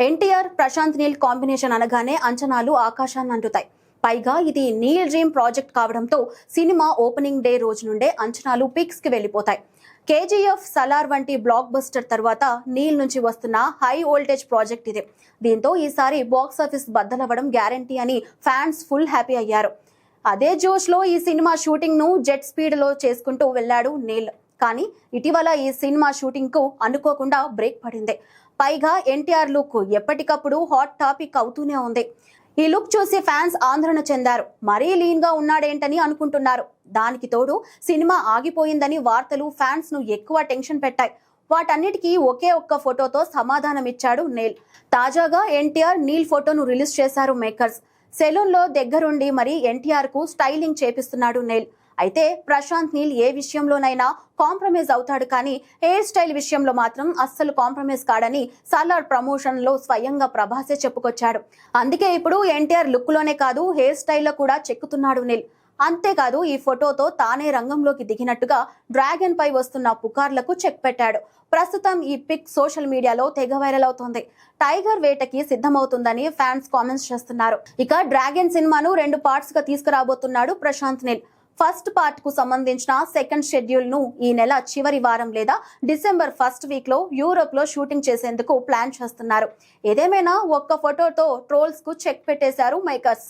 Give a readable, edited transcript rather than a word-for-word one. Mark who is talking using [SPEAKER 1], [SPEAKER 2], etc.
[SPEAKER 1] NTR Prashanth Neel combination అనగానే అంచనాలు ఆకాశాన్ని అంటుతాయి. పైగా ఇది నీల్ డ్రీమ్ ప్రాజెక్ట్ కావడంతో సినిమా ఓపెనింగ్ డే రోజు నుండే అంచనాలు పీక్స్ కి వెళ్లిపోతాయి. కేజీఎఫ్, సలార్ వంటి బ్లాక్ బస్టర్ తర్వాత నీల్ నుంచి వస్తున్న హై వోల్టేజ్ ప్రాజెక్ట్ ఇది. దీంతో ఈసారి బాక్స్ ఆఫీస్ బద్దలవ్వడం గ్యారంటీ అని ఫ్యాన్స్ ఫుల్ హ్యాపీ అయ్యారు. అదే జోష్ లో ఈ సినిమా షూటింగ్ ను జెట్ స్పీడ్ లో చేసుకుంటూ వెళ్లాడు నీల్. కానీ ఇటీవల ఈ సినిమా షూటింగ్ కు అనుకోకుండా బ్రేక్ పడింది. పైగా ఎన్టీఆర్ లుక్ ఎప్పటికప్పుడు హాట్ టాపిక్ అవుతూనే ఉంది. ఈ లుక్ చూసి ఫ్యాన్స్ ఆందోళన చెందారు. మరీ లీన్ గా ఉన్నాడేంటని అనుకుంటున్నారు. దానికి తోడు సినిమా ఆగిపోయిందని వార్తలు ఫ్యాన్స్ ను ఎక్కువ టెన్షన్ పెట్టాయి. వాటన్నిటికీ ఒకే ఒక్క ఫోటోతో సమాధానం ఇచ్చాడు నీల్. తాజాగా ఎన్టీఆర్ నీల్ ఫోటోను రిలీజ్ చేశారు మేకర్స్. సెలూన్ లో దగ్గరుండి మరి ఎన్టీఆర్ కు స్టైలింగ్ చేపిస్తున్నాడు నీల్. అయితే ప్రశాంత్ నీల్ ఏ విషయంలోనైనా కాంప్రమైజ్ అవుతాడు, కానీ హెయిర్ స్టైల్ విషయంలో మాత్రం అస్సలు కాంప్రమైజ్ కాడని సలార్ ప్రమోషన్ లో స్వయంగా ప్రభాసే చెప్పుకొచ్చాడు. అందుకే ఇప్పుడు ఎన్టీఆర్ లుక్ లోనే కాదు, హెయిర్ స్టైల్లో కూడా చెక్కుతున్నాడు నీల్. అంతేకాదు, ఈ ఫోటోతో తానే రంగంలోకి దిగినట్టుగా డ్రాగన్ పై వస్తున్న పుకార్లకు చెక్ పెట్టాడు. ప్రస్తుతం ఈ పిక్ సోషల్ మీడియాలో తెగ వైరల్ అవుతోంది. టైగర్ వేటకి సిద్ధమవుతుందని ఫ్యాన్స్ కామెంట్స్ చేస్తున్నారు. ఇక డ్రాగన్ సినిమాను 2 పార్ట్స్ గా తీసుకురాబోతున్నాడు ప్రశాంత్ నీల్. ఫస్ట్ పార్ట్ కు సంబంధించిన సెకండ్ షెడ్యూల్ ను ఈ నెల చివరి వారం లేదా డిసెంబర్ ఫస్ట్ వీక్ లో యూరోప్ లో షూటింగ్ చేసేందుకు ప్లాన్ చేస్తున్నారు. ఏదేమైనా ఒక్క ఫోటోతో ట్రోల్స్ కు చెక్ పెట్టేశారు మేకర్స్.